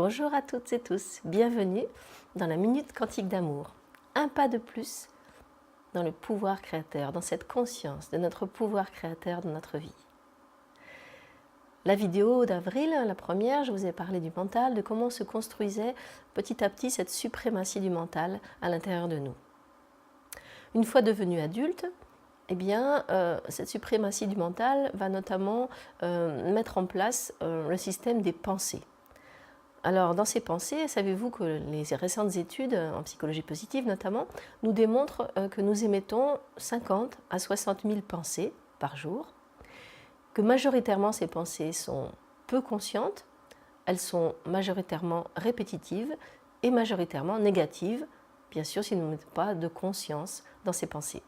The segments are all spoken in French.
Bonjour à toutes et tous, bienvenue dans la Minute Quantique d'Amour. Un pas de plus dans le pouvoir créateur, dans cette conscience de notre pouvoir créateur dans notre vie. La vidéo d'avril, la première, je vous ai parlé du mental, de comment se construisait petit à petit cette suprématie du mental à l'intérieur de nous. Une fois devenu adulte, cette suprématie du mental va notamment mettre en place le système des pensées. Alors, dans ces pensées, savez-vous que les récentes études, en psychologie positive notamment, nous démontrent que nous émettons 50 à 60 000 pensées par jour, que majoritairement ces pensées sont peu conscientes, elles sont majoritairement répétitives et majoritairement négatives, bien sûr si nous ne mettons pas de conscience dans ces pensées.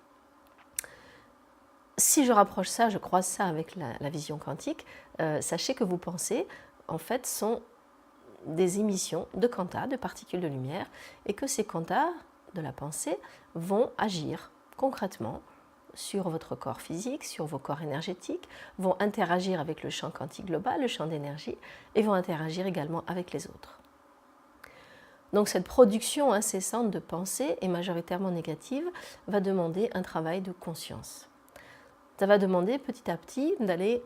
Si je rapproche ça, je croise ça avec la vision quantique, sachez que vos pensées, en fait, sont des émissions de quanta, de particules de lumière, et que ces quantas de la pensée vont agir concrètement sur votre corps physique, sur vos corps énergétiques, vont interagir avec le champ quantique global, le champ d'énergie, et vont interagir également avec les autres. Donc cette production incessante de pensées, et majoritairement négative, va demander un travail de conscience. Ça va demander petit à petit d'aller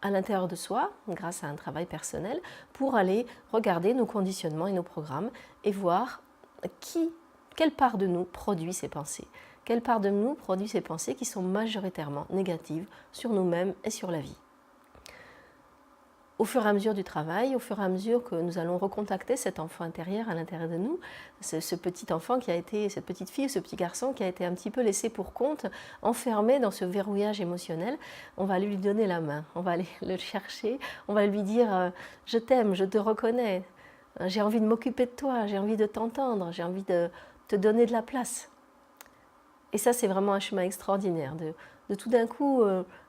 à l'intérieur de soi, grâce à un travail personnel, pour aller regarder nos conditionnements et nos programmes et voir quelle part de nous produit ces pensées. Quelle part de nous produit ces pensées qui sont majoritairement négatives sur nous-mêmes et sur la vie. Au fur et à mesure du travail, au fur et à mesure que nous allons recontacter cet enfant intérieur à l'intérieur de nous, ce petit enfant qui a été, cette petite fille, ce petit garçon qui a été un petit peu laissé pour compte, enfermé dans ce verrouillage émotionnel, on va lui donner la main, on va aller le chercher, on va lui dire « je t'aime, je te reconnais, j'ai envie de m'occuper de toi, j'ai envie de t'entendre, j'ai envie de te donner de la place ». Et ça, c'est vraiment un chemin extraordinaire, de tout d'un coup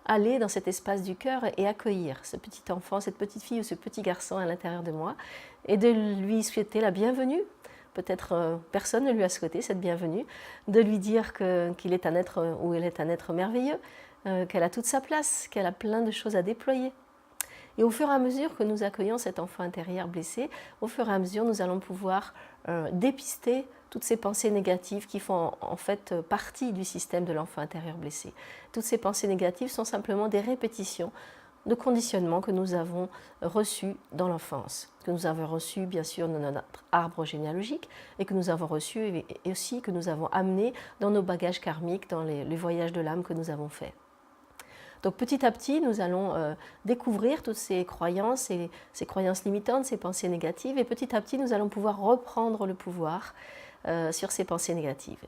aller dans cet espace du cœur et accueillir ce petit enfant, cette petite fille ou ce petit garçon à l'intérieur de moi et de lui souhaiter la bienvenue. Peut-être personne ne lui a souhaité cette bienvenue, de lui dire qu'il est un être ou elle est un être merveilleux, qu'elle a toute sa place, qu'elle a plein de choses à déployer. Et au fur et à mesure que nous accueillons cet enfant intérieur blessé, au fur et à mesure nous allons pouvoir dépister toutes ces pensées négatives qui font en fait partie du système de l'enfant intérieur blessé. Toutes ces pensées négatives sont simplement des répétitions de conditionnements que nous avons reçus dans l'enfance, que nous avons reçus bien sûr dans notre arbre généalogique et que nous avons reçus et aussi que nous avons amenés dans nos bagages karmiques, dans les voyages de l'âme que nous avons faits. Donc petit à petit, nous allons découvrir toutes ces croyances limitantes, ces pensées négatives, et petit à petit, nous allons pouvoir reprendre le pouvoir sur ces pensées négatives.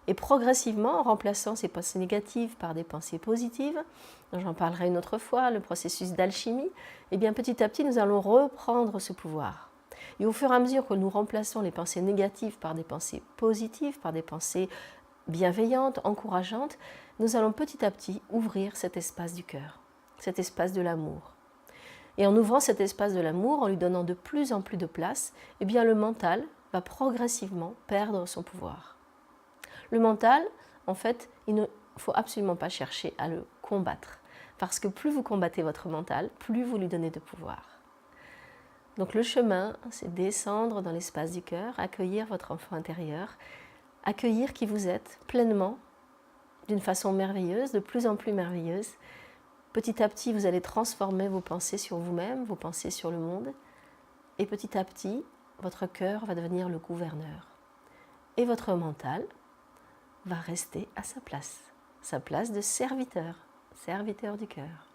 Et progressivement, en remplaçant ces pensées négatives par des pensées positives, j'en parlerai une autre fois, le processus d'alchimie, et bien petit à petit, nous allons reprendre ce pouvoir. Et au fur et à mesure que nous remplaçons les pensées négatives par des pensées positives, par des pensées bienveillante, encourageante, nous allons petit à petit ouvrir cet espace du cœur, cet espace de l'amour. Et en ouvrant cet espace de l'amour, en lui donnant de plus en plus de place, eh bien le mental va progressivement perdre son pouvoir. Le mental, en fait, il ne faut absolument pas chercher à le combattre, parce que plus vous combattez votre mental, plus vous lui donnez de pouvoir. Donc le chemin, c'est descendre dans l'espace du cœur, accueillir votre enfant intérieur, accueillir qui vous êtes pleinement, d'une façon merveilleuse, de plus en plus merveilleuse. Petit à petit, vous allez transformer vos pensées sur vous-même, vos pensées sur le monde. Et petit à petit, votre cœur va devenir le gouverneur. Et votre mental va rester à sa place de serviteur, serviteur du cœur.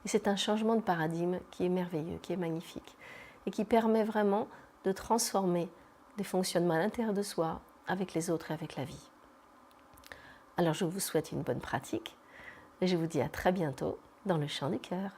Et c'est un changement de paradigme qui est merveilleux, qui est magnifique, et qui permet vraiment de transformer des fonctionnements à l'intérieur de soi, avec les autres et avec la vie. Alors je vous souhaite une bonne pratique et je vous dis à très bientôt dans le champ du cœur.